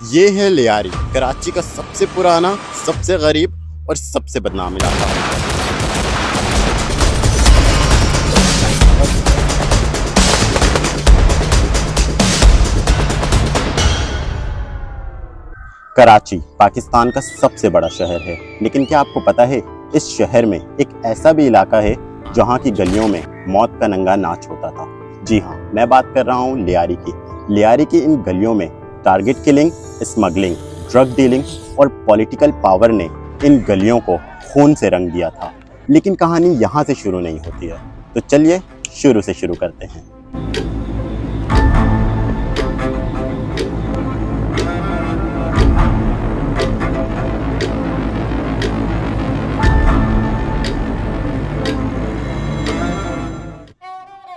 ये है लियारी, कराची का सबसे पुराना, सबसे गरीब और सबसे बदनाम इलाका। कराची पाकिस्तान का सबसे बड़ा शहर है, लेकिन क्या आपको पता है इस शहर में एक ऐसा भी इलाका है जहाँ की गलियों में मौत का नंगा नाच होता था। जी हाँ, मैं बात कर रहा हूँ लियारी की। लियारी की इन गलियों में target killing, smuggling, drug dealing और पॉलिटिकल पावर ने इन गलियों को खून से रंग दिया था। लेकिन कहानी यहाँ से शुरू नहीं होती है, तो चलिए शुरू से शुरू करते हैं।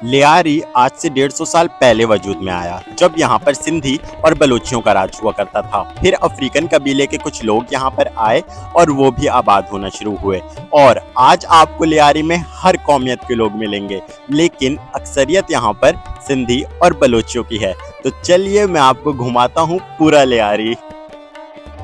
लियारी आज से 150 साल पहले वजूद में आया, जब यहाँ पर सिंधी और बलूचियों का राज हुआ करता था। फिर अफ्रीकन कबीले के कुछ लोग यहाँ पर आए और वो भी आबाद होना शुरू हुए। और आज आपको लियारी में हर कौमियत के लोग मिलेंगे, लेकिन अक्सरियत यहाँ पर सिंधी और बलूचियों की है। तो चलिए मैं आपको घुमाता हूँ पूरा लियारी।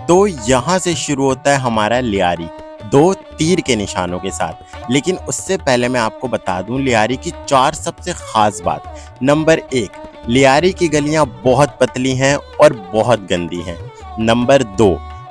तो यहाँ से शुरू होता है हमारा लियारी, 2 तीर के निशानों के साथ। लेकिन उससे पहले मैं आपको बता दूं लियारी की 4 सबसे खास बात। नंबर 1, लियारी की गलियां बहुत पतली हैं और बहुत गंदी हैं। नंबर 2,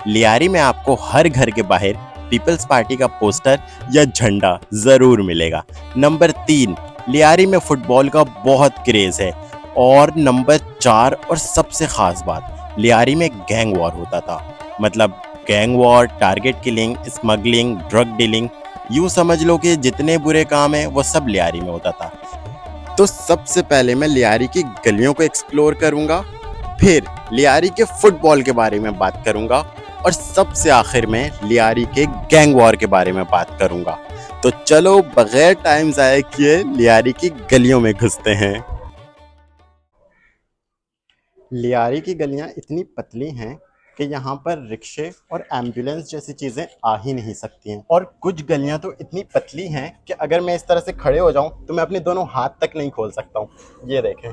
लियारी में आपको हर घर के बाहर पीपल्स पार्टी का पोस्टर या झंडा जरूर मिलेगा। नंबर 3, लियारी में फुटबॉल का बहुत क्रेज है। और नंबर 4 और सबसे खास बात, लियारी में गैंग वॉर होता था। मतलब gang war, target killing, smuggling, drug dealing, यूं समझ लो कि जितने बुरे काम हैं वो सब लियारी में होता था। तो सबसे पहले मैं लियारी की गलियों को एक्सप्लोर करूंगा, फिर लियारी के फुटबॉल के बारे में बात करूंगा और सबसे आखिर में लियारी के गैंग वॉर के बारे में बात करूंगा। तो चलो बगैर टाइम ज़ाया किए लियारी की गलियों में घुसते हैं। लियारी की गलियां इतनी पतली हैं कि यहाँ पर रिक्शे और एम्बुलेंस जैसी चीज़ें आ ही नहीं सकती हैं। और कुछ गलियाँ तो इतनी पतली हैं कि अगर मैं इस तरह से खड़े हो जाऊँ तो मैं अपने दोनों हाथ तक नहीं खोल सकता हूँ। ये देखें,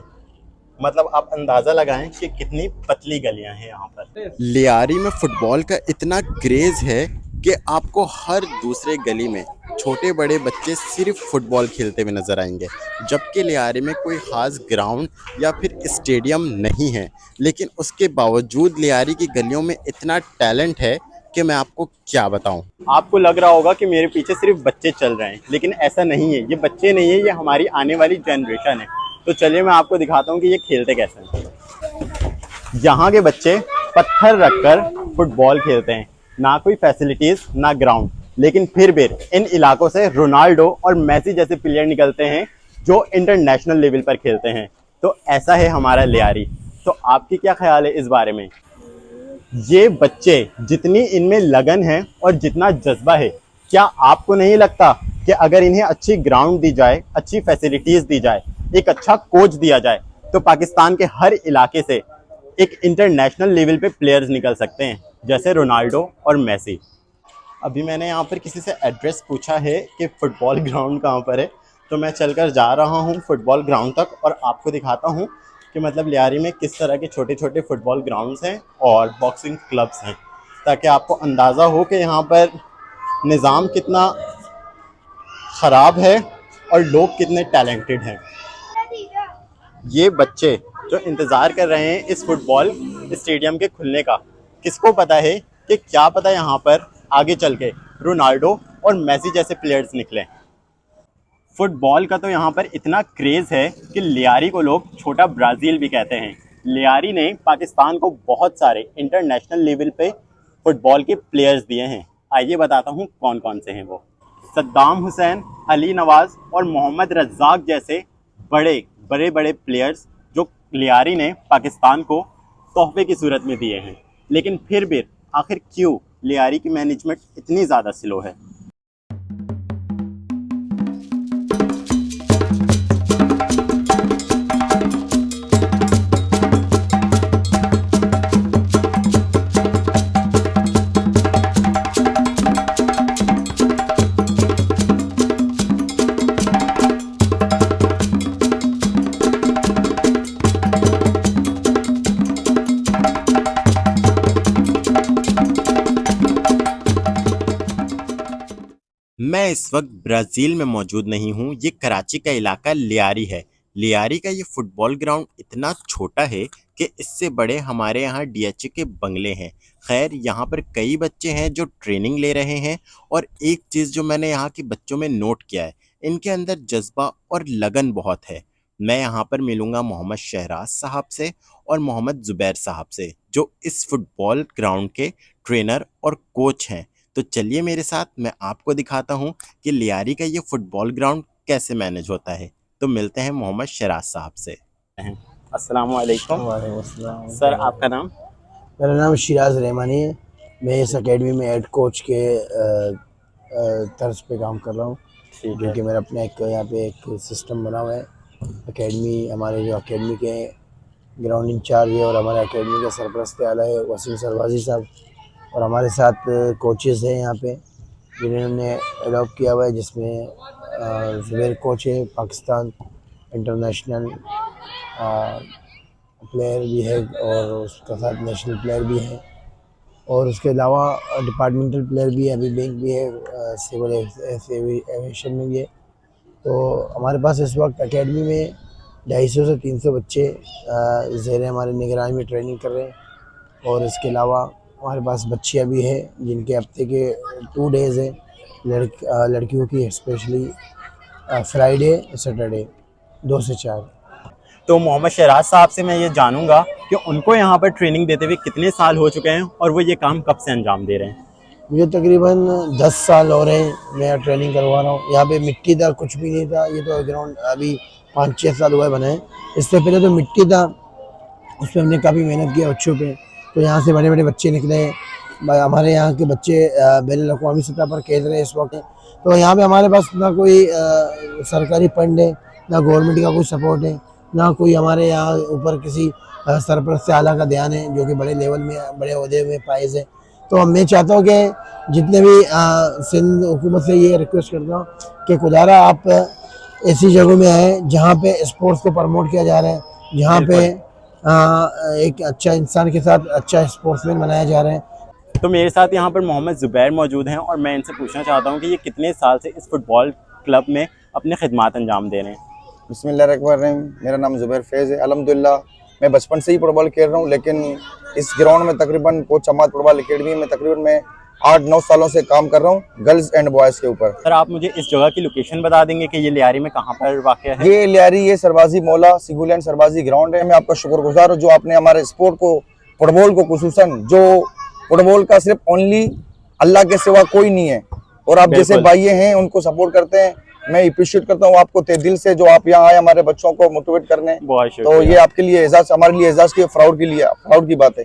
मतलब आप अंदाज़ा लगाएं कि कितनी पतली गलियाँ हैं यहाँ पर। लियारी में फुटबॉल का इतना क्रेज़ है कि आपको हर दूसरे गली में छोटे बड़े बच्चे सिर्फ फुटबॉल खेलते हुए नज़र आएंगे, जबकि लियारी में कोई ख़ास ग्राउंड या फिर स्टेडियम नहीं है। लेकिन उसके बावजूद लियारी की गलियों में इतना टैलेंट है कि मैं आपको क्या बताऊं। आपको लग रहा होगा कि मेरे पीछे सिर्फ बच्चे चल रहे हैं, लेकिन ऐसा नहीं है। ये बच्चे नहीं है, ये हमारी आने वाली जनरेशन है। तो चलिए मैं आपको दिखाता हूँ कि ये खेलते कैसे हैं। यहाँ के बच्चे पत्थर रखकर फुटबॉल खेलते हैं, ना कोई फैसिलिटीज़ ना ग्राउंड, लेकिन फिर भी इन इलाकों से रोनाल्डो और मेसी जैसे प्लेयर निकलते हैं जो इंटरनेशनल लेवल पर खेलते हैं। तो ऐसा है हमारा लियारी। तो आपकी क्या ख्याल है इस बारे में? ये बच्चे जितनी इनमें लगन है और जितना जज्बा है, क्या आपको नहीं लगता कि अगर इन्हें अच्छी ग्राउंड दी जाए, अच्छी फैसिलिटीज़ दी जाए, एक अच्छा कोच दिया जाए, तो पाकिस्तान के हर इलाके से एक इंटरनेशनल लेवल पे प्लेयर्स निकल सकते हैं, जैसे रोनाल्डो और मेसी। अभी मैंने यहाँ पर किसी से एड्रेस पूछा है कि फ़ुटबॉल ग्राउंड कहाँ पर है, तो मैं चलकर जा रहा हूँ फुटबॉल ग्राउंड तक और आपको दिखाता हूँ कि मतलब लियारी में किस तरह के छोटे छोटे फुटबॉल ग्राउंड्स हैं और बॉक्सिंग क्लब्स हैं, ताकि आपको अंदाज़ा हो कि यहाँ पर निज़ाम कितना ख़राब है और लोग कितने टैलेंटेड हैं। ये बच्चे जो इंतज़ार कर रहे हैं इस फुटबॉल स्टेडियम के खुलने का, किसको पता है कि क्या पता यहाँ पर आगे चल के रोनाल्डो और मेसी जैसे प्लेयर्स निकले। फुटबॉल का तो यहाँ पर इतना क्रेज़ है कि लियारी को लोग छोटा ब्राज़ील भी कहते हैं। लियारी ने पाकिस्तान को बहुत सारे इंटरनेशनल लेवल पे फुटबॉल के प्लेयर्स दिए हैं। आइए बताता हूँ कौन कौन से हैं वो। सद्दाम हुसैन, अली नवाज़ और मोहम्मद रज़ाक जैसे बड़े बड़े प्लेयर्स जो लियारी ने पाकिस्तान को तोहफे की सूरत में दिए हैं। लेकिन फिर भी आखिर क्यों लियारी की मैनेजमेंट इतनी ज़्यादा स्लो है? मैं इस वक्त ब्राज़ील में मौजूद नहीं हूँ। ये कराची का इलाका लियारी है। लियारी का ये फुटबॉल ग्राउंड इतना छोटा है कि इससे बड़े हमारे यहाँ डीएचए के बंगले हैं। खैर, यहाँ पर कई बच्चे हैं जो ट्रेनिंग ले रहे हैं और एक चीज़ जो मैंने यहाँ के बच्चों में नोट किया है, इनके अंदर जज्बा और लगन बहुत है। मैं यहाँ पर मिलूँगा मोहम्मद शहराज साहब से और मोहम्मद ज़ुबैर साहब से, जो इस फुटबॉल ग्राउंड के ट्रेनर और कोच हैं। तो चलिए मेरे साथ, मैं आपको दिखाता हूँ कि लियारी का ये फुटबॉल ग्राउंड कैसे मैनेज होता है। तो मिलते हैं मोहम्मद शहराज साहब से। अस्सलाम वालेकुम। वालेकुम अस्सलाम। सर, आपका नाम? मेरा नाम शिराज रहमानी है। मैं इस एकेडमी में हेड कोच के तर्ज पे काम कर रहा हूँ, ठीक जो है। कि मेरा अपना एक यहाँ पे एक सिस्टम बना हुआ है। एकेडमी, हमारे जो एकेडमी के ग्राउंड इंचार्ज है और हमारे एकेडमी के सरपरस्त आला है वसीम सरवाजी साहब, और हमारे साथ कोचेज़ हैं यहाँ पे जिन्होंने अडॉप्ट किया हुआ है, जिसमें ज़ुबैर कोच है, पाकिस्तान इंटरनेशनल प्लेयर भी है और उसके साथ नेशनल प्लेयर भी है, और उसके अलावा डिपार्टमेंटल प्लेयर भी है, अभी बैंक भी है, सिविल एविएशन में भी है। तो हमारे पास इस वक्त एकेडमी में 250 से 300 बच्चे ज़ेर हमारे निगरानी में ट्रेनिंग कर रहे हैं, और इसके अलावा हमारे पास बच्चियाँ भी हैं जिनके हफ्ते के 2 डेज़ हैं। लड़कियों की स्पेशली फ्राइडे सैटरडे 2 से 4। तो मोहम्मद शहराज साहब से मैं ये जानूंगा कि उनको यहाँ पर ट्रेनिंग देते हुए कितने साल हो चुके हैं और वो ये काम कब से अंजाम दे रहे हैं। मुझे तकरीबन 10 साल हो रहे हैं मैं ट्रेनिंग करवा रहा हूँ। यहाँ पे मिट्टी था, कुछ भी नहीं था। ये तो ग्राउंड अभी 5-6 साल हुआ है बना है। इससे पहले तो मिट्टी था, उस पर हमने काफ़ी मेहनत किया बच्चों पे, तो यहाँ से बड़े बड़े बच्चे निकले हैं। हमारे यहाँ के बच्चे बैनुल अक़वामी सतह पर खेल रहे हैं इस वक्त। तो यहाँ पे हमारे पास ना कोई सरकारी फंड है, ना गवर्नमेंट का कोई सपोर्ट है, ना कोई हमारे यहाँ ऊपर किसी सरपरस्त आला का ध्यान है जो कि बड़े लेवल में बड़े ओहदे में फाइज है। तो मैं चाहता हूँ कि जितने भी सिंध हुकूमत से ये रिक्वेस्ट करता हूँ कि खुदारा आप ऐसी जगहों में आए जहाँ पे स्पोर्ट्स को प्रमोट किया जा रहा है, जहाँ पे एक अच्छा इंसान के साथ अच्छा स्पोर्ट्समैन बनाया जा रहा है। तो मेरे साथ यहाँ पर मोहम्मद ज़ुबैर मौजूद हैं और मैं इनसे पूछना चाहता हूँ कि ये कितने साल से इस फुटबॉल क्लब में अपने खिदमात अंजाम दे रहे हैं। बिस्मिल्लाहिर्रहमानिर्रहीम। मेरा नाम ज़ुबैर फैज़ है। अल्हम्दुलिल्लाह मैं बचपन से ही फुटबॉल खेल रहा हूँ, लेकिन इस ग्राउंड में तकरीबन कोच अमाद फुटबॉल अकेडमी में तकरीबन मैं 8-9 सालों से काम कर रहा हूँ, गर्ल्स एंड बॉयज़ के ऊपर। सर, आप मुझे इस जगह की लोकेशन बता देंगे कि ये लियारी में कहाँ पर वाक़या है? ये लियारी, ये सरबाजी मौला सिगुलैंड सरबाजी ग्राउंड है। मैं आपका शुक्रगुजार हूँ जो आपने हमारे स्पोर्ट को, फुटबॉल को खुसूसन, जो फुटबॉल का सिर्फ ओनली अल्लाह के सिवा कोई नहीं है, और आप जैसे भाई हैं उनको सपोर्ट करते हैं। मैं अप्रिशिएट करता हूँ आपको तहे दिल से, जो आप यहाँ आए हमारे बच्चों को मोटिवेट करने। तो ये आपके लिए एजाज, हमारे लिए एजाज की, प्राउड के लिए प्राउड की बात है।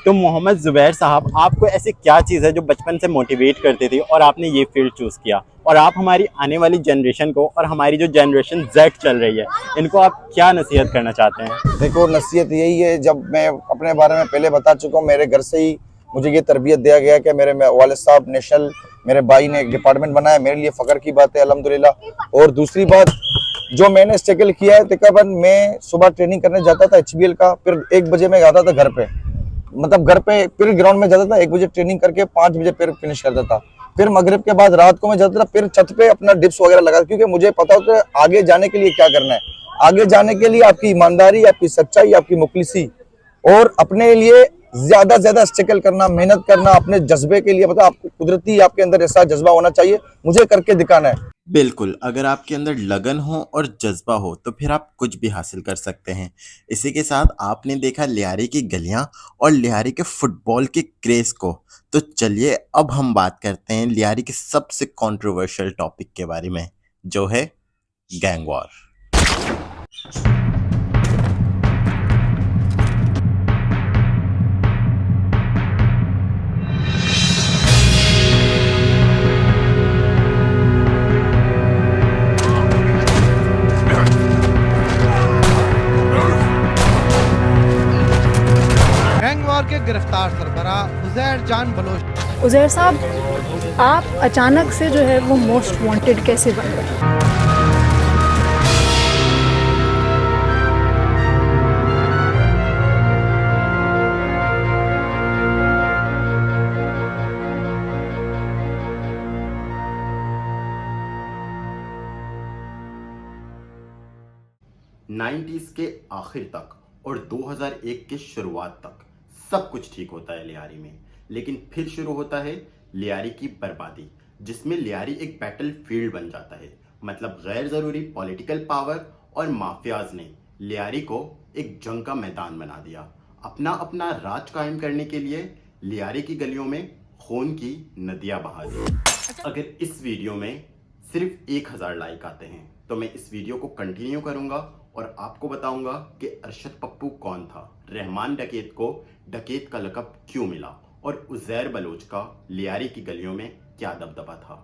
तो मोहम्मद ज़ुबैर साहब, आपको ऐसी क्या चीज़ है जो बचपन से मोटिवेट करती थी और आपने ये फील्ड चूज़ किया, और आप हमारी आने वाली जनरेशन को और हमारी जो जनरेशन जेड चल रही है, इनको आप क्या नसीहत करना चाहते हैं? देखो, नसीहत यही है, जब मैं अपने बारे में पहले बता चुका हूँ, मेरे घर से ही मुझे ये तरबियत दिया गया कि मेरे वालिद साहब नेशनल, मेरे भाई ने एक डिपार्टमेंट बनाया, मेरे लिए फ़ख्र की बात है अल्हम्दुलिल्लाह। और दूसरी बात जो मैंने स्ट्रगल किया है, तकरीबन मैं सुबह ट्रेनिंग करने जाता था HBL का, फिर 1 बजे मैं आता था घर पे, मतलब घर पे, फिर ग्राउंड में जाता था 1 बजे ट्रेनिंग करके 5 बजे फिर फिनिश करता था। फिर मगरिब के बाद रात को मैं जाता था, फिर छत पे अपना डिप्स वगैरह लगा, क्योंकि मुझे पता होता है आगे जाने के लिए क्या करना है। आगे जाने के लिए आपकी ईमानदारी, आपकी सच्चाई, आपकी मुखलिसी, और अपने लिए ज्यादा से ज्यादा स्ट्रगल करना, मेहनत करना, अपने जज्बे के लिए, मतलब आपको कुदरती आपके अंदर ऐसा जज्बा होना चाहिए, मुझे करके दिखाना है। बिल्कुल, अगर आपके अंदर लगन हो और जज्बा हो तो फिर आप कुछ भी हासिल कर सकते हैं। इसी के साथ आपने देखा लियारी की गलियां और लियारी के फुटबॉल के क्रेज को। तो चलिए अब हम बात करते हैं लियारी के सबसे कंट्रोवर्शियल टॉपिक के बारे में, जो है गैंग वॉर। के गिरफ्तार सरबराह उज़ैर जान बलोच। उज़ैर साहब, आप अचानक से जो है वो मोस्ट वांटेड कैसे बन गए? 90s के आखिर तक और 2001 के शुरुआत तक सब कुछ ठीक होता है लियारी में, लेकिन फिर शुरू होता है लियारी की बर्बादी, जिसमें लियारी एक बैटल फील्ड बन जाता है। मतलब गैर जरूरी पॉलिटिकल पावर और माफियाज ने लियारी को एक जंग का मैदान बना दिया। अपना अपना राज कायम करने के लिए लियारी की गलियों में खून की नदियां बहा दी। अगर इस वीडियो में सिर्फ 1000 लाइक आते हैं तो मैं इस वीडियो को कंटिन्यू करूंगा और आपको बताऊंगा कि अरशद पप्पू कौन था, रहमान डकैत को डकैत का लक़ब क्यों मिला और उज़ैर बलोच का लियारी की गलियों में क्या दबदबा था।